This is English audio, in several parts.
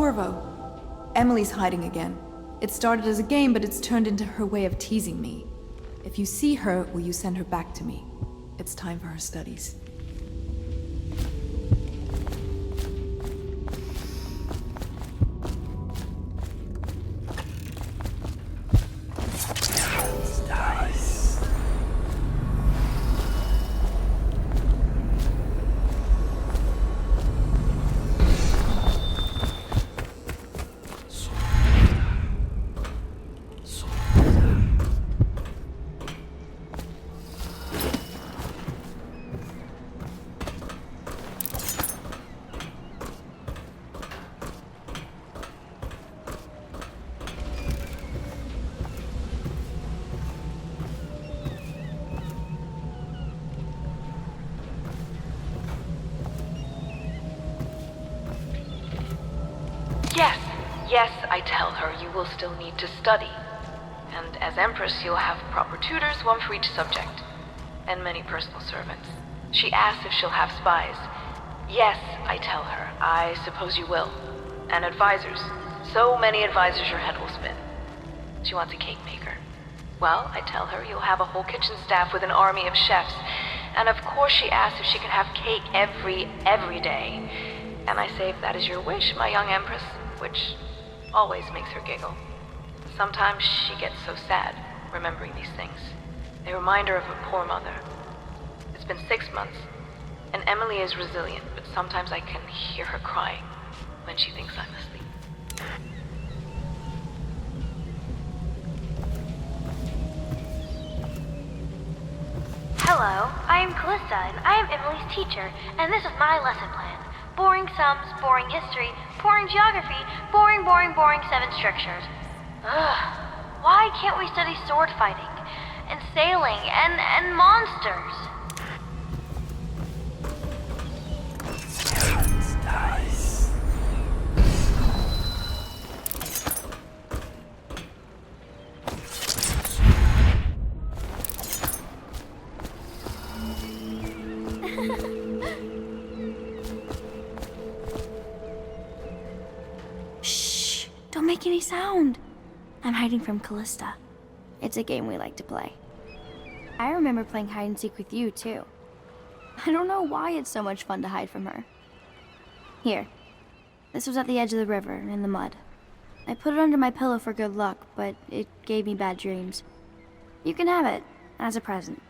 Corvo. Emily's hiding again. It started as a game, but it's turned into her way of teasing me. If you see her, will you send her back to me? It's time for her studies. Yes, I tell her you will still need to study. And as Empress, you'll have proper tutors, one for each subject. And many personal servants. She asks if she'll have spies. Yes, I tell her. I suppose you will. And advisors. So many advisors your head will spin. She wants a cake maker. Well, I tell her you'll have a whole kitchen staff with an army of chefs. And of course she asks if she can have cake every day. And I say if that is your wish, my young Empress, which always makes her giggle. Sometimes she gets so sad, remembering these things. They remind her of her poor mother. It's been 6 months, and Emily is resilient, but sometimes I can hear her crying when she thinks I'm asleep. Hello, I am Callista, and I am Emily's teacher, and this is my lesson plan. Boring sums, boring history, boring geography, boring 7 strictures. Ugh, why can't we study sword fighting, and sailing, and monsters? Nice. Don't make any sound. I'm hiding from Callista. It's a game we like to play. I remember playing hide and seek with you, too. I don't know why it's so much fun to hide from her. Here. This was at the edge of the river, in the mud. I put it under my pillow for good luck, but it gave me bad dreams. You can have it, as a present.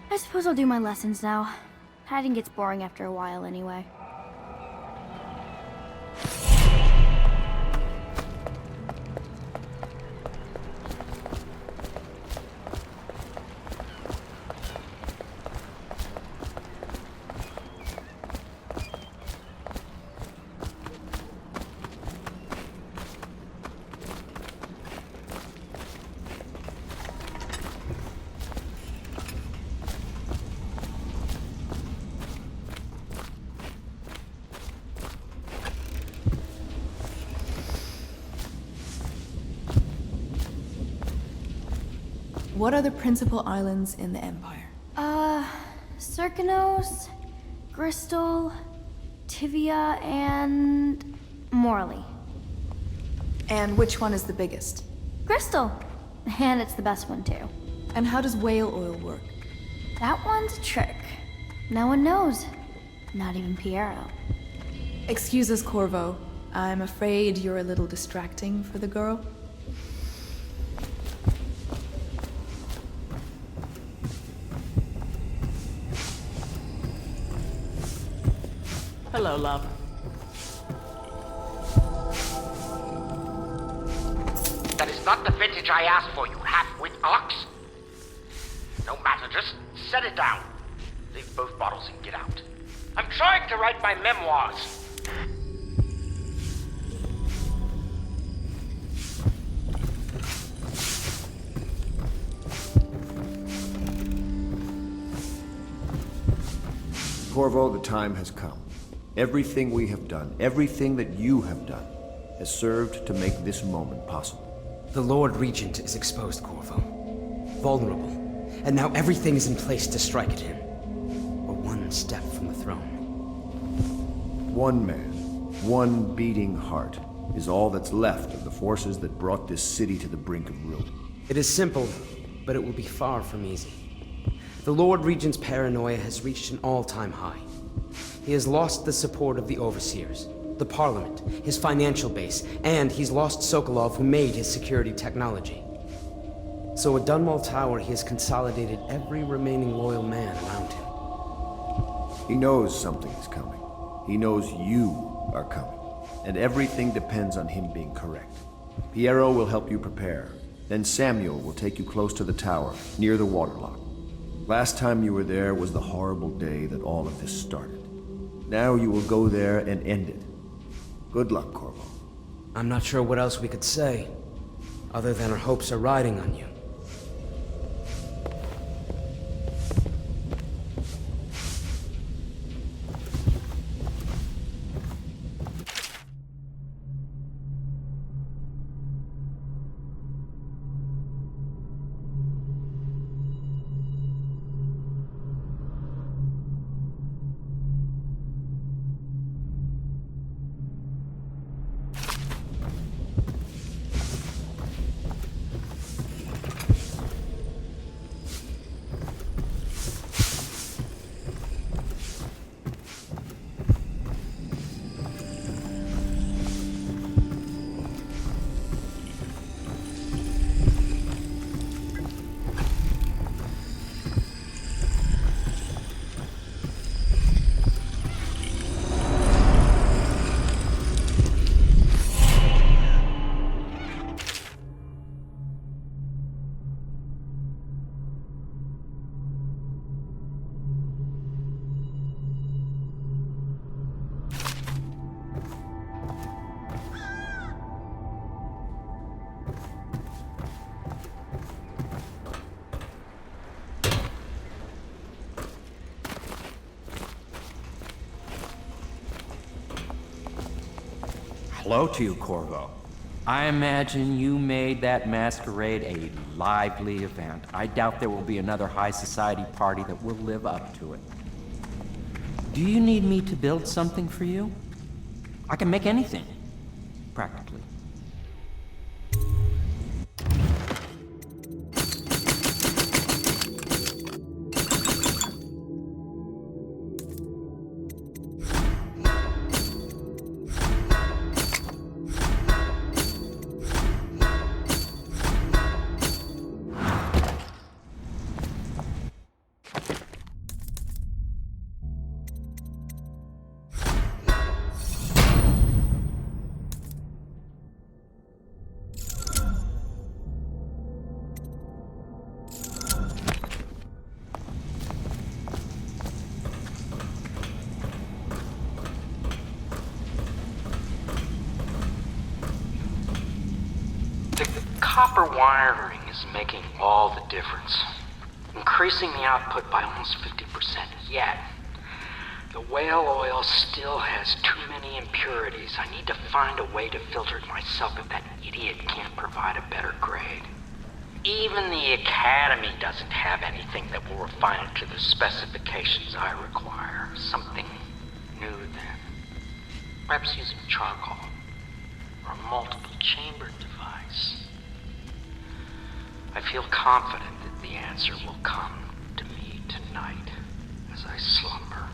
I suppose I'll do my lessons now. Hiding gets boring after a while, anyway. What are the principal islands in the Empire? Circanos, Bristol, Tivia, and Morley. And which one is the biggest? Crystal! And it's the best one, too. And how does whale oil work? That one's a trick. No one knows. Not even Piero. Excuse us, Corvo. I'm afraid you're a little distracting for the girl. Hello, love. That is not the vintage I asked for, you half-wit ox. No matter, just set it down. Leave both bottles and get out. I'm trying to write my memoirs. Corvo, the time has come. Everything we have done, everything that you have done, has served to make this moment possible. The Lord Regent is exposed, Corvo. Vulnerable. And now everything is in place to strike at him. We're one step from the throne. One man, One beating heart is all that's left of the forces that brought this city to the brink of ruin. It is simple, but it will be far from easy. The Lord Regent's paranoia has reached an all-time high. He has lost the support of the Overseers, the Parliament, his financial base, and he's lost Sokolov, who made his security technology. So at Dunwall Tower, he has consolidated every remaining loyal man around him. He knows something is coming. He knows you are coming. And everything depends on him being correct. Piero will help you prepare. Then Samuel will take you close to the tower, near the waterlock. Last time you were there was the horrible day that all of this started. Now you will go there and end it. Good luck, Corvo. I'm not sure what else we could say, other than our hopes are riding on you. Hello to you, Corvo. I imagine you made that masquerade a lively event. I doubt there will be another high society party that will live up to it. Do you need me to build something for you? I can make anything, practically. Copper wiring is making all the difference, increasing the output by almost 50%. Yet, the whale oil still has too many impurities. I need to find a way to filter it myself if that idiot can't provide a better grade. Even the Academy doesn't have anything that will refine it to the specifications I require. Something new then. Perhaps using charcoal, or a multiple chamber device. I feel confident that the answer will come to me tonight as I slumber.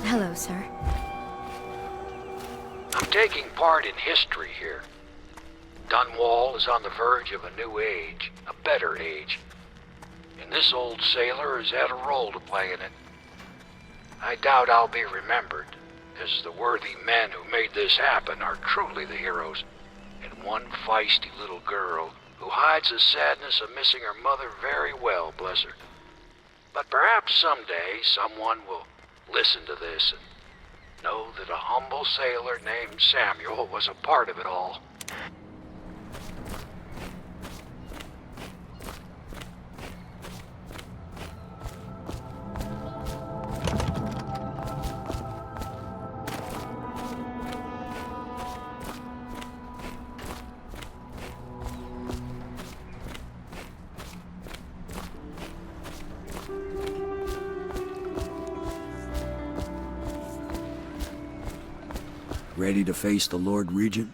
Hello, sir. I'm taking part in history here. Dunwall is on the verge of a new age, a better age. And this old sailor has had a role to play in it. I doubt I'll be remembered, as the worthy men who made this happen are truly the heroes, and one feisty little girl who hides the sadness of missing her mother very well, bless her. But perhaps someday someone will listen to this and know that a humble sailor named Samuel was a part of it all. Ready to face the Lord Regent?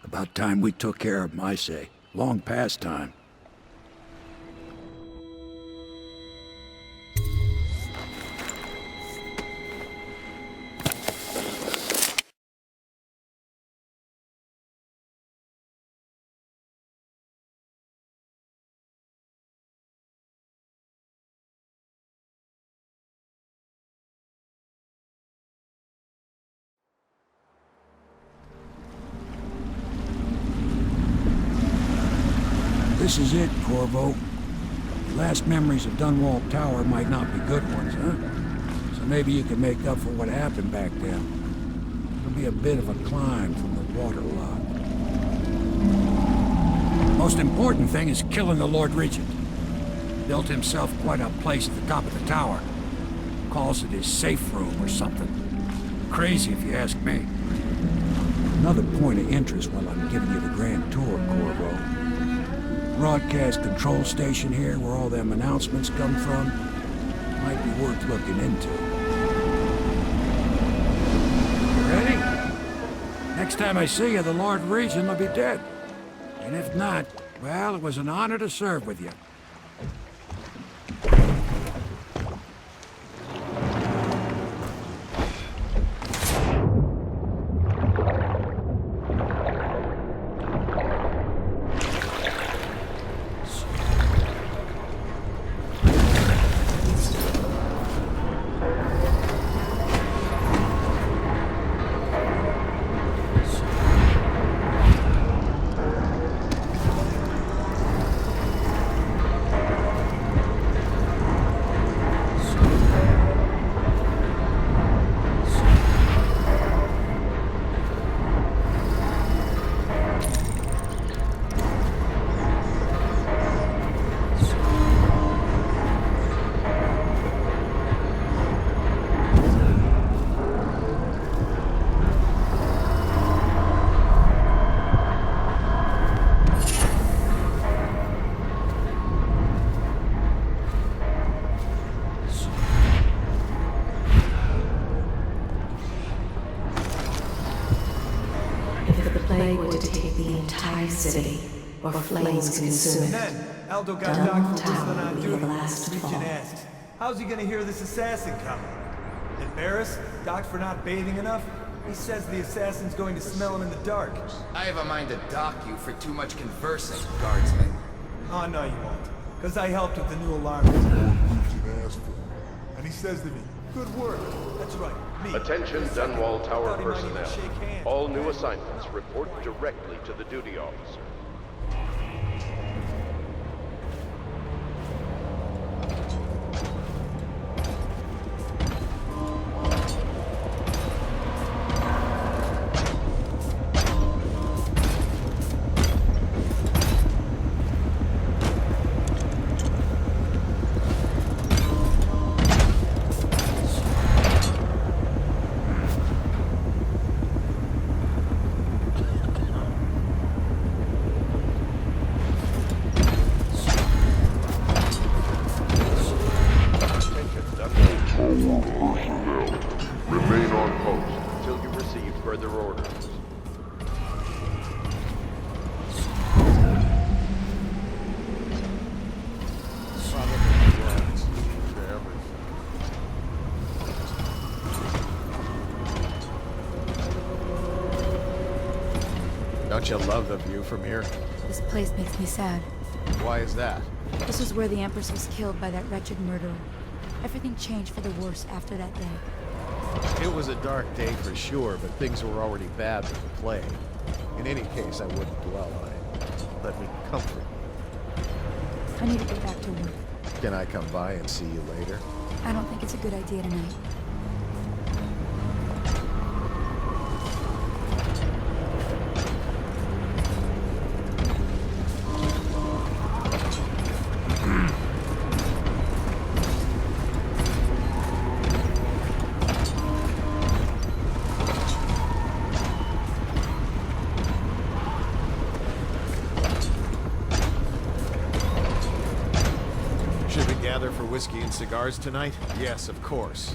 About time we took care of my say. Long past time. This is it, Corvo. Your last memories of Dunwall Tower might not be good ones, huh? So maybe you can make up for what happened back then. It'll be a bit of a climb from the waterlogged. Most important thing is killing the Lord Regent. Built himself quite a place at the top of the tower. Calls it his safe room or something. Crazy if you ask me. Another point of interest while I'm giving you the grand tour, Corvo. Broadcast control station here, where all them announcements come from, might be worth looking into. You ready? Next time I see you, the Lord Regent will be dead. And if not, well, it was an honor to serve with you. City, or flames consume it. Men, Aldo got docked for whistling on duty. Legion asks, how's he gonna hear this assassin coming? Embarrassed? Docked for not bathing enough? He says the assassin's going to smell him in the dark. I have a mind to dock you for too much conversing, guardsman. Oh, no you won't. Because I helped with the new alarm. And he says to me, good work. That's right, me. Attention Dunwall Tower personnel. All new assignments report directly to the duty officer. Remain on post until you receive further orders. Don't you love the view from here? This place makes me sad. Why is that? This is where the Empress was killed by that wretched murderer. Everything changed for the worse after that day. It was a dark day for sure, but things were already bad with the plague. In any case, I wouldn't dwell on it. Let me comfort you. I need to get back to work. Can I come by and see you later? I don't think it's a good idea tonight. For whiskey and cigars tonight? Yes, of course.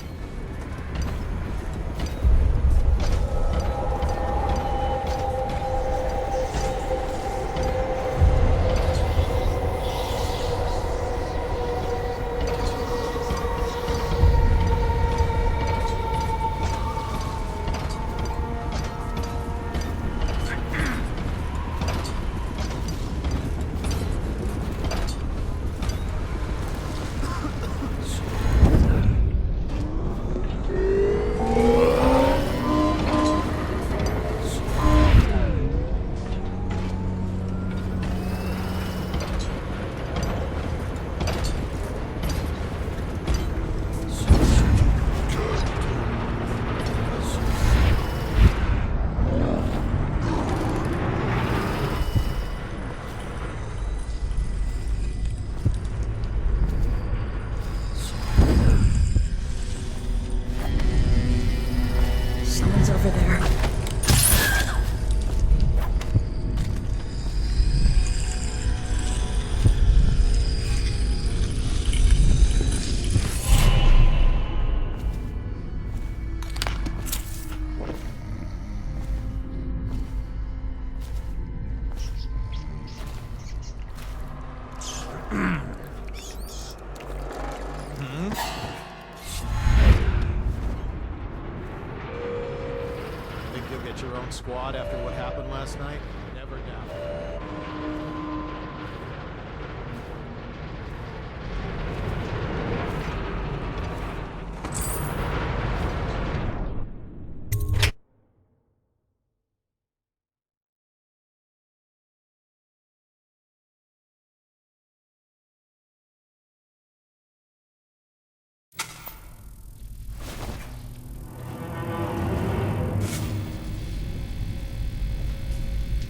one squad after what happened last night? Never doubt.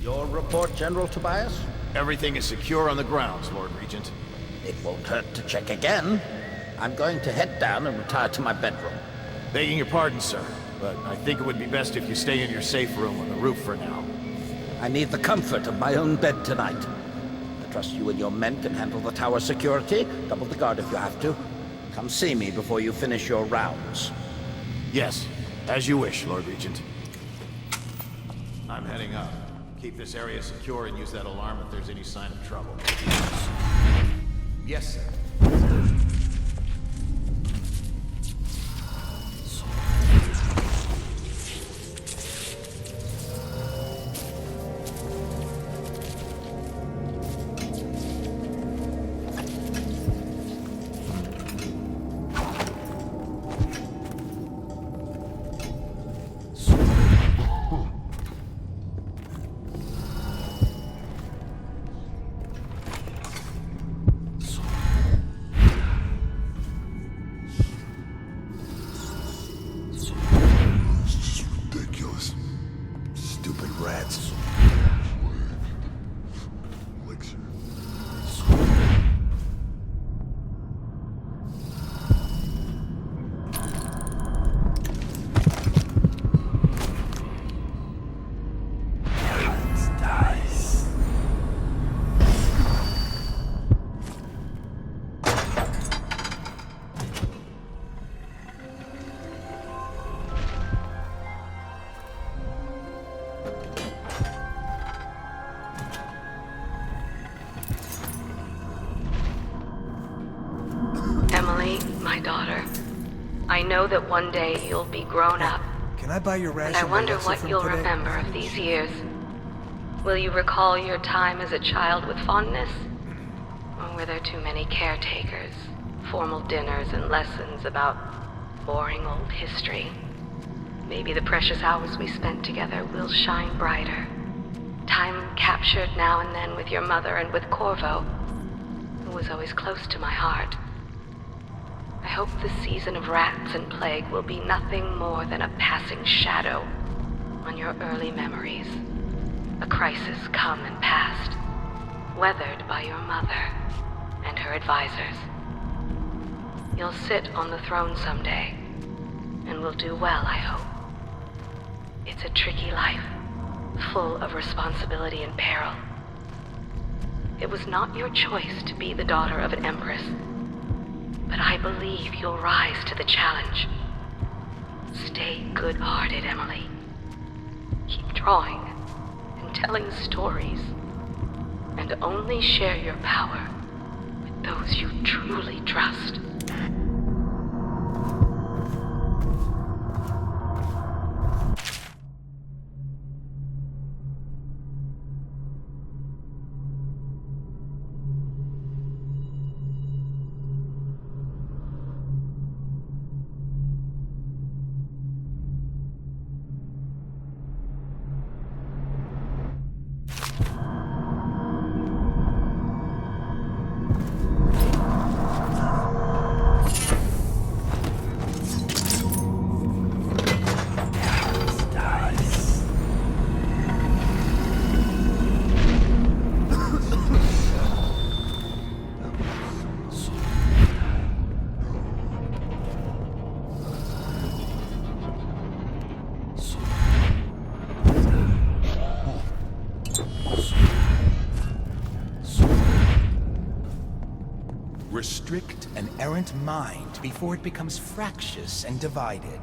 Your report, General Tobias? Everything is secure on the grounds, Lord Regent. It won't hurt to check again. I'm going to head down and retire to my bedroom. Begging your pardon, sir, but I think it would be best if you stay in your safe room on the roof for now. I need the comfort of my own bed tonight. I trust you and your men can handle the tower security. Double the guard if you have to. Come see me before you finish your rounds. Yes, as you wish, Lord Regent. I'm heading up. Keep this area secure and use that alarm if there's any sign of trouble. Yes, sir. I know that one day you'll be grown up. Can I buy your ration? And I wonder of what from you'll today? remember of these years. Will you recall your time as a child with fondness? Or were there too many caretakers, formal dinners, and lessons about boring old history? Maybe the precious hours we spent together will shine brighter. Time captured now and then with your mother and with Corvo, who was always close to my heart. I hope the season of rats and plague will be nothing more than a passing shadow on your early memories. A crisis come and passed, weathered by your mother and her advisors. You'll sit on the throne someday, and will do well, I hope. It's a tricky life, full of responsibility and peril. It was not your choice to be the daughter of an empress, but I believe you'll rise to the challenge. Stay good-hearted, Emily. Keep drawing and telling stories, and only share your power with those you truly trust. Restrict an errant mind before it becomes fractious and divided.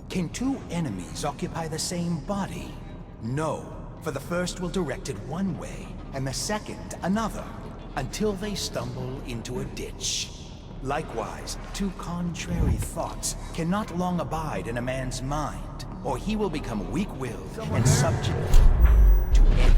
Can two enemies occupy the same body? No, for the first will direct it one way, and the second another, until they stumble into a ditch. Likewise, two contrary thoughts cannot long abide in a man's mind, or he will become weak-willed and subject to envy.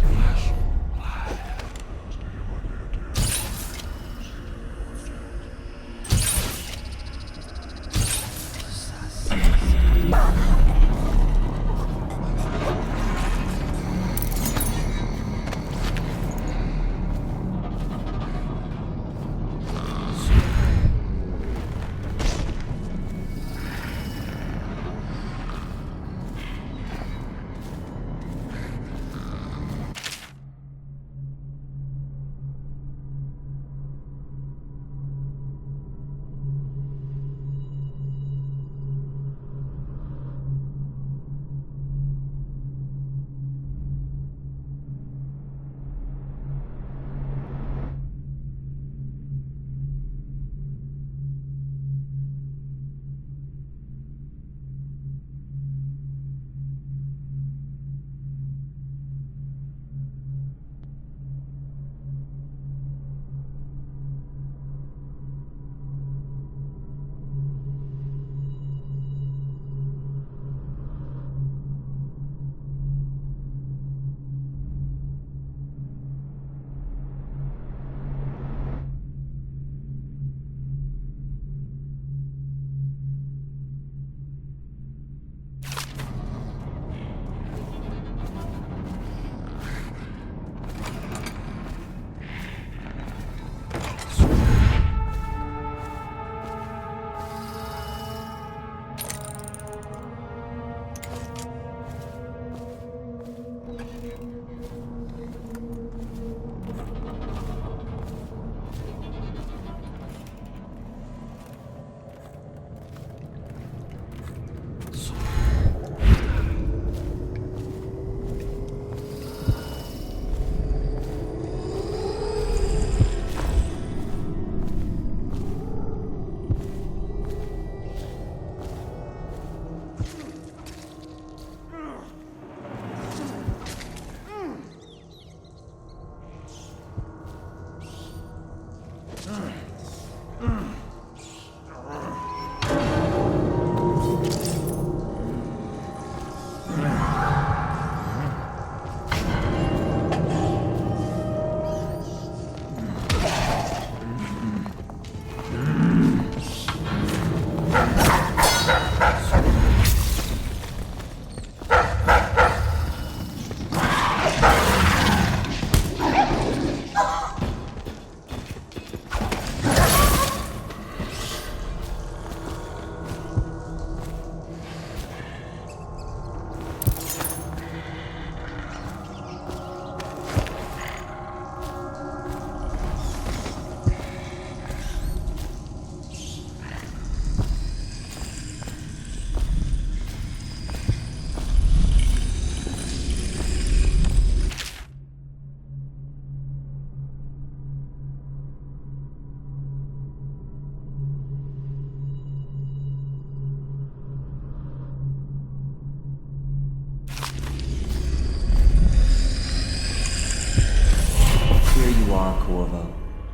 Corvo,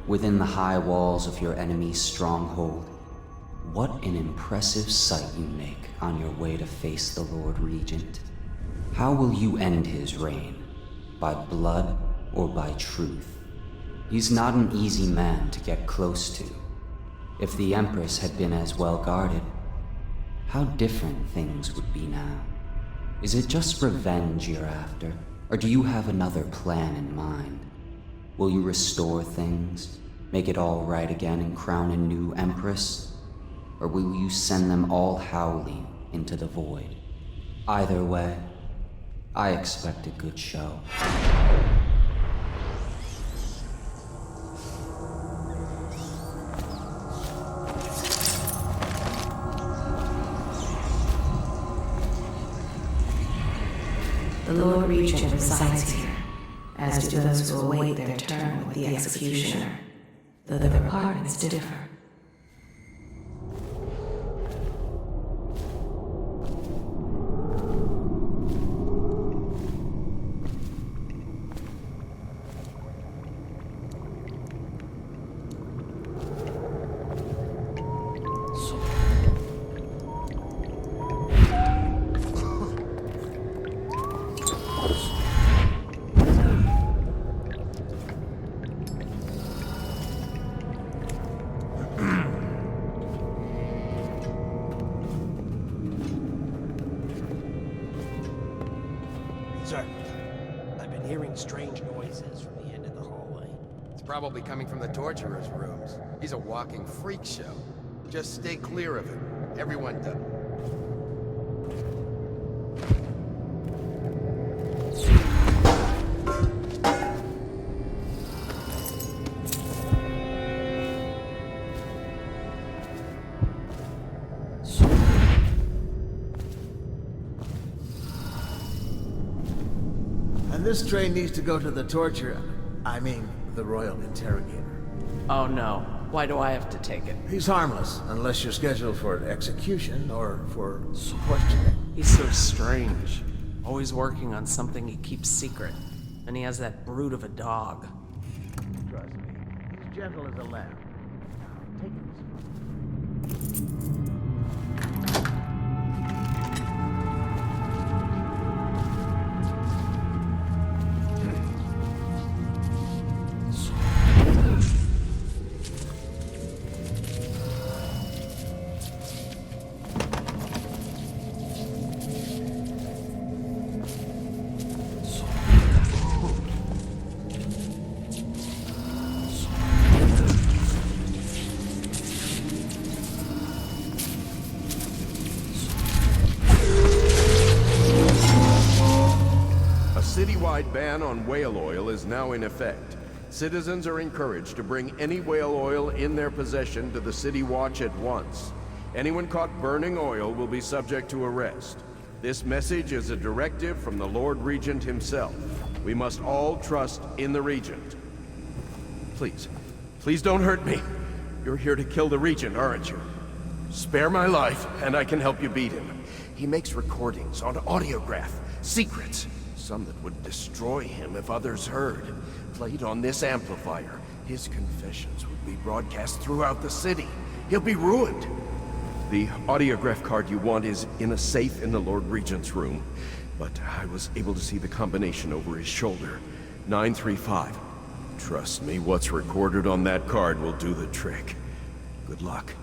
within the high walls of your enemy's stronghold. What an impressive sight you make on your way to face the Lord Regent. How will you end his reign? By blood or by truth? He's not an easy man to get close to. If the Empress had been as well guarded, how different things would be now. Is it just revenge you're after, or do you have another plan in mind? Will you restore things, make it all right again and crown a new Empress? Or will you send them all howling into the void? Either way, I expect a good show. The Lord Regent resides here, as do those who await their turn with the Executioner, though the departments differ. strange noises from the end of the hallway. It's probably coming from the torturer's rooms. He's a walking freak show. Just stay clear of him. Everyone does. This train needs to go to the torture... the royal interrogator. Oh no. Why do I have to take it? He's harmless, unless you're scheduled for execution or for questioning. He's so strange. Always working on something he keeps secret. And he has that brute of a dog. Trust me, he's gentle as a lamb. Take it easy. Citywide ban on whale oil is now in effect. Citizens are encouraged to bring any whale oil in their possession to the City Watch at once. Anyone caught burning oil will be subject to arrest. This message is a directive from the Lord Regent himself. We must all trust in the Regent. Please, please don't hurt me. You're here to kill the Regent, aren't you? Spare my life, and I can help you beat him. He makes recordings on audiograph, secrets. Some that would destroy him if others heard. Played on this amplifier, his confessions would be broadcast throughout the city. He'll be ruined. The audiograph card you want is in a safe in the Lord Regent's room. But I was able to see the combination over his shoulder. 935. Trust me, what's recorded on that card will do the trick. Good luck.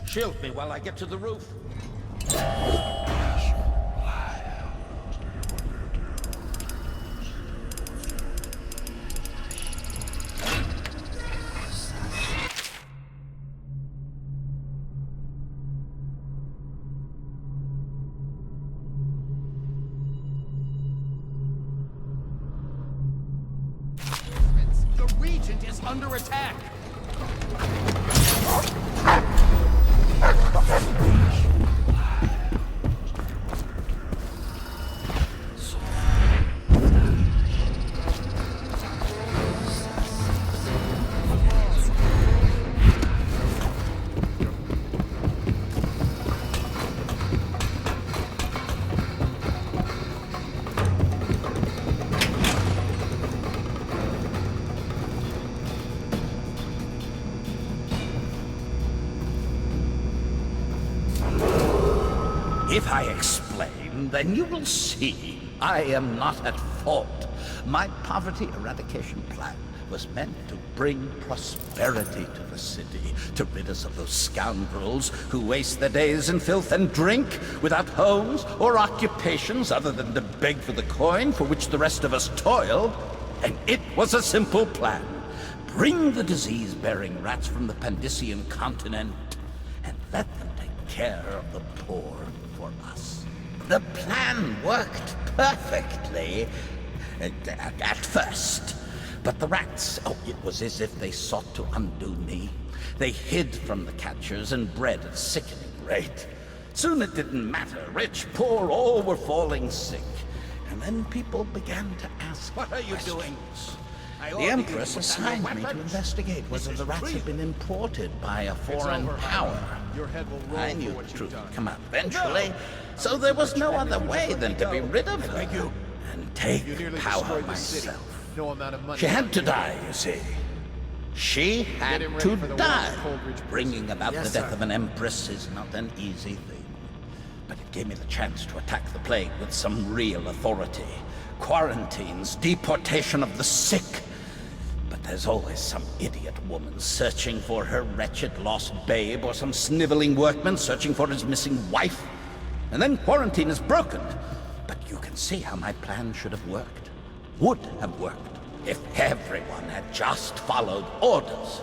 Shield me while I get to the roof. The Regent is under attack! If I explain, then you will see I am not at fault. My poverty eradication plan was meant to bring prosperity to the city, to rid us of those scoundrels who waste their days in filth and drink, without homes or occupations other than to beg for the coin for which the rest of us toil. And it was a simple plan. Bring the disease-bearing rats from the Pandician continent, and let them take care of the poor for us. The plan worked perfectly, at first. But the rats, it was as if they sought to undo me. They hid from the catchers and bred at a sickening rate. Soon it didn't matter. Rich, poor, all were falling sick. And then people began to ask, "What are you doing?" The Empress assigned me to investigate whether the rats had been imported by a foreign power. I knew the truth would come out eventually, so there was no other way than to be rid of her and take power myself. She had to die, you see. She had to die. Bringing about the death of an Empress is not an easy thing. But it gave me the chance to attack the plague with some real authority. Quarantines, deportation of the sick. But there's always some idiot woman searching for her wretched lost babe, or some sniveling workman searching for his missing wife. And then quarantine is broken. But you can see how my plan should have worked. Would have worked if everyone had just followed orders.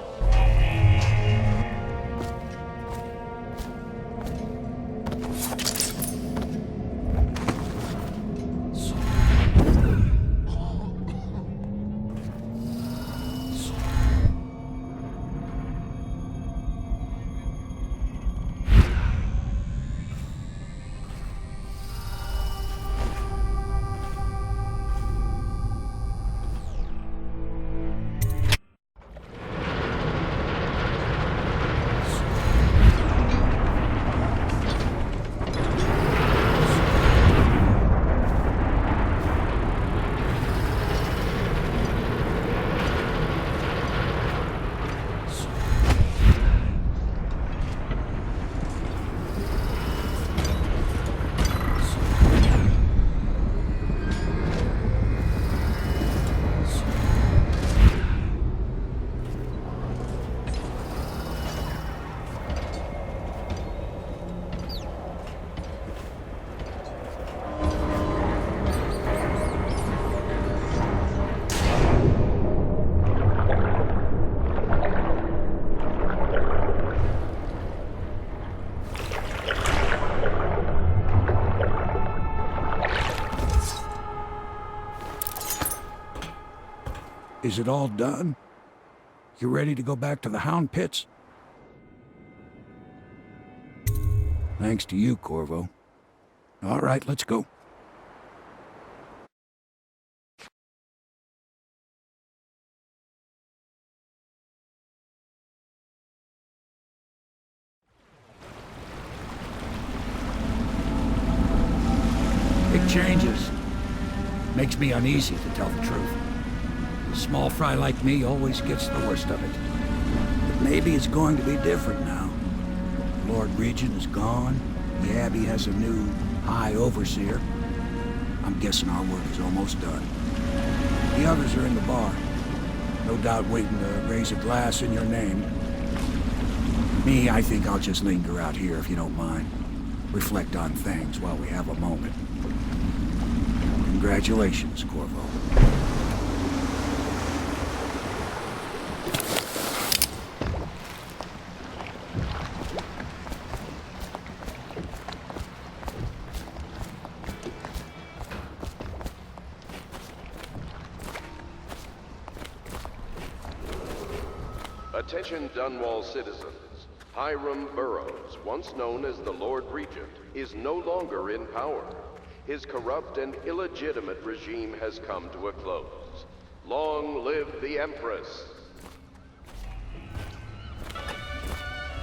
Is it all done? You ready to go back to the Hound Pits? Thanks to you, Corvo. All right, let's go. Big changes. Makes me uneasy, to tell the truth. A small fry like me always gets the worst of it. But maybe it's going to be different now. The Lord Regent is gone. The Abbey has a new High Overseer. I'm guessing our work is almost done. The others are in the bar. No doubt waiting to raise a glass in your name. Me, I think I'll just linger out here if you don't mind. Reflect on things while we have a moment. Congratulations, Corvo. Attention Dunwall citizens. Hiram Burrows, once known as the Lord Regent, is no longer in power. His corrupt and illegitimate regime has come to a close. Long live the Empress!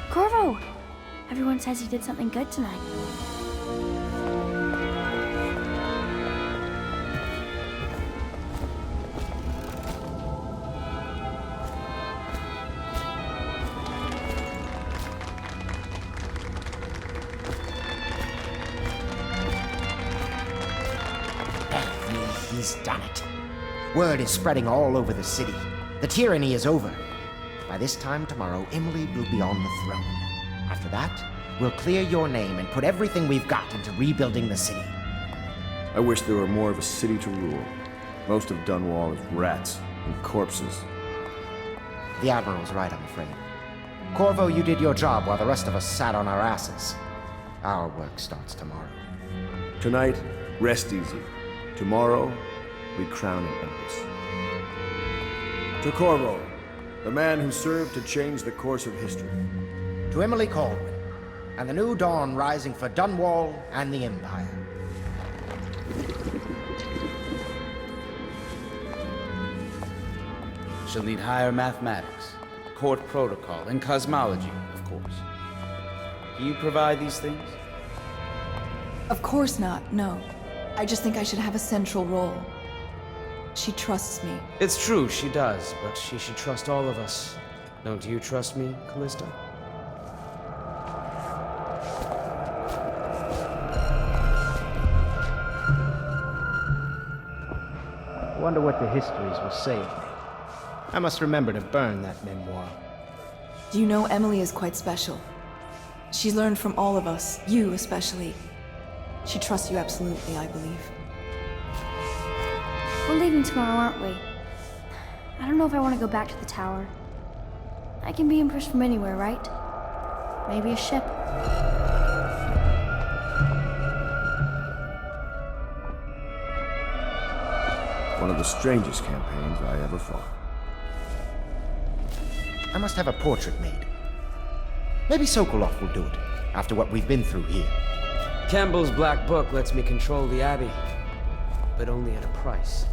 Corvo! Everyone says he did something good tonight. He's done it. Word is spreading all over the city. The tyranny is over. By this time tomorrow, Emily will be on the throne. After that, we'll clear your name and put everything we've got into rebuilding the city. I wish there were more of a city to rule. Most of Dunwall is rats and corpses. The Admiral's right, I'm afraid. Corvo, you did your job while the rest of us sat on our asses. Our work starts tomorrow. Tonight, rest easy. Tomorrow, we crown an empress. To Corvo, the man who served to change the course of history. To Emily Caldwin, and the new dawn rising for Dunwall and the Empire. She'll need higher mathematics, court protocol, and cosmology, of course. Do you provide these things? Of course not, no. I just think I should have a central role. She trusts me. It's true, she does, but she should trust all of us. Don't you trust me, Callista? I wonder what the histories will say of me. I must remember to burn that memoir. Do you know Emily is quite special? She's learned from all of us, you especially. She trusts you absolutely, I believe. We're leaving tomorrow, aren't we? I don't know if I want to go back to the tower. I can be Empress from anywhere, right? Maybe a ship. One of the strangest campaigns I ever fought. I must have a portrait made. Maybe Sokolov will do it, after what we've been through here. Campbell's Black Book lets me control the Abbey, but only at a price.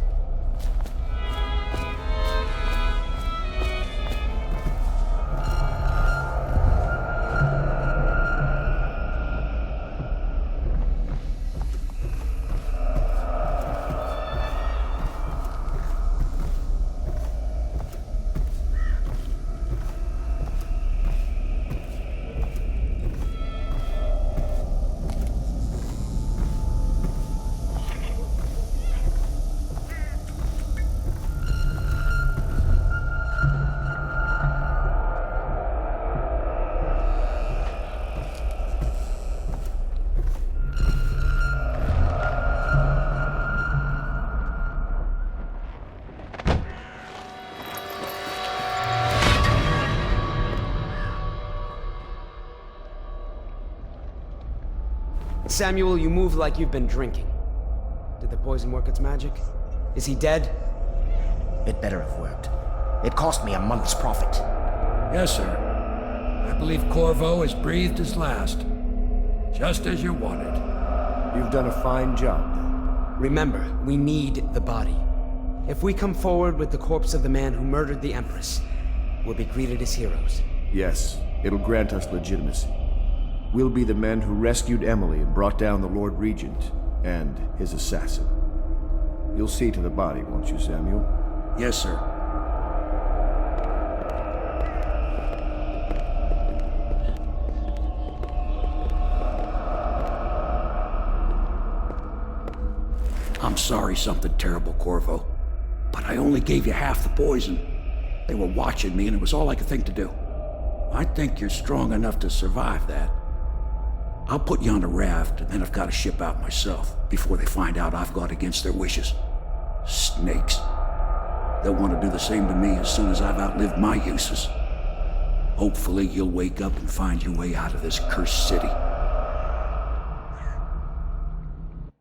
Samuel, you move like you've been drinking. Did the poison work its magic? Is he dead? It better have worked. It cost me a month's profit. Yes, sir. I believe Corvo has breathed his last. Just as you wanted. You've done a fine job. Remember, we need the body. If we come forward with the corpse of the man who murdered the Empress, we'll be greeted as heroes. Yes, it'll grant us legitimacy. We'll be the men who rescued Emily and brought down the Lord Regent and his assassin. You'll see to the body, won't you, Samuel? Yes, sir. I'm sorry something terrible, Corvo. But I only gave you half the poison. They were watching me and it was all I could think to do. I think you're strong enough to survive that. I'll put you on a raft, and then I've got to ship out myself before they find out I've gone against their wishes. Snakes. They'll want to do the same to me as soon as I've outlived my uses. Hopefully you'll wake up and find your way out of this cursed city.